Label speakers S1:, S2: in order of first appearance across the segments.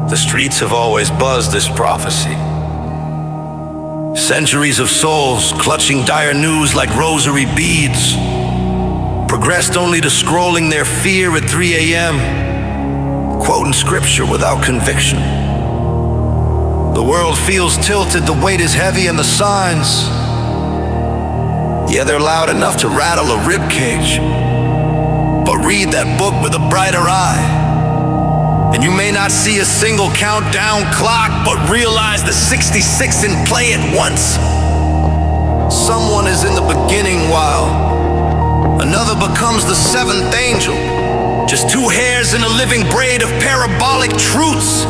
S1: The streets have always buzzed this prophecy. Centuries of souls clutching dire news like rosary beads, progressed only to scrolling their fear at 3 a.m., quoting scripture without conviction. The world feels tilted, the weight is heavy, and the signs, yeah, they're loud enough to rattle a ribcage. But read that book with a brighter eye, and you may not see a single countdown clock, but realize the 66 in play at once. Someone is in the beginning while another becomes the seventh angel. Just two hairs in a living braid of parabolic truths.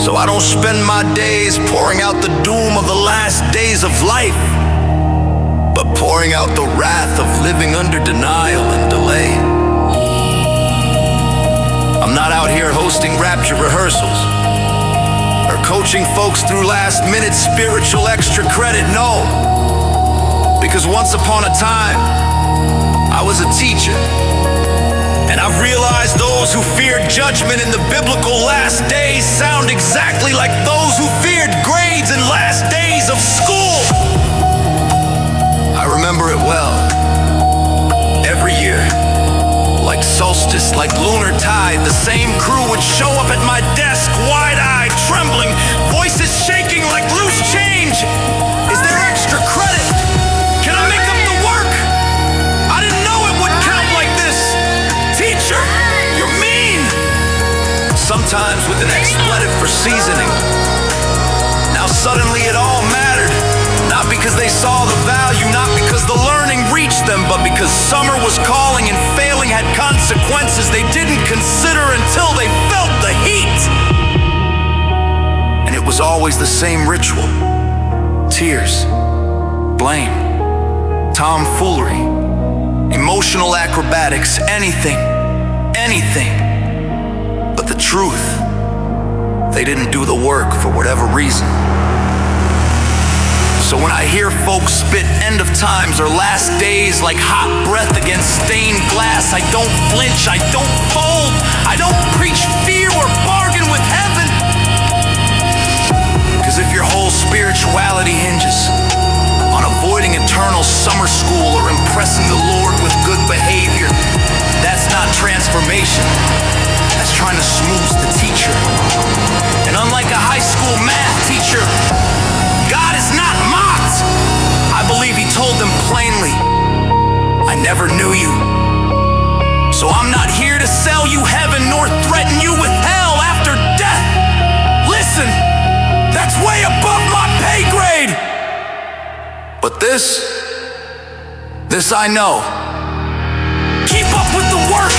S1: So I don't spend my days pouring out the doom of the last days of life, but pouring out the wrath of living under denial and delay. I'm not out here hosting rapture rehearsals or coaching folks through last-minute spiritual extra credit, no. Because once upon a time, I was a teacher, and I've realized those who feared judgment in the biblical last days sound exactly like those who feared grades in last days of school. I remember it well. Every year, like solstice, like lunar tide, the same crew would show up at my desk, wide-eyed, trembling, voices shaking like loose change. Is there extra credit? Can I make up the work? I didn't know it would count like this. Teacher, you're mean. Sometimes with an expletive for seasoning. Now suddenly it all mattered. Not because they saw the value, not because the learning reached them, but because summer was calling and failing had consequences they didn't consider until they felt the heat. And it was always the same ritual. Tears, blame, tomfoolery, emotional acrobatics, anything. But the truth, they didn't do the work for whatever reason. So when I hear folks spit end of times or last days like hot breath against stained glass, I don't flinch, I don't fold, I don't preach fear or bargain with heaven. Because if your whole spirituality hinges on avoiding eternal summer school or impressing the Lord with good behavior, that's not transformation. That's trying to smooth the teacher. And unlike a high school math teacher, God is not mocked. I believe he told them plainly, I never knew you. So I'm not here to sell you heaven nor threaten you with hell after death. Listen, that's way above my pay grade. But this I know. Keep up with the work.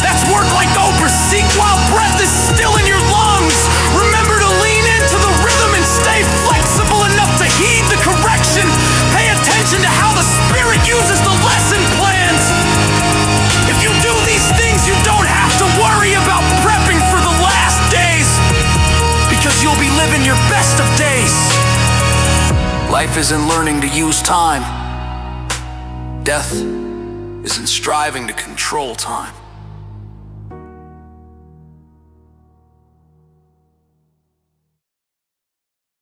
S1: That's work like Oprah. Seek while breath is still in your lungs. Remember to lean into the rhythm and stay flexible enough to heed the correction. Pay attention to how the Spirit uses the lesson plans. If you do these things, you don't have to worry about prepping for the last days, because you'll be living your best of days. Life is in learning to use time. Death is in striving to control time.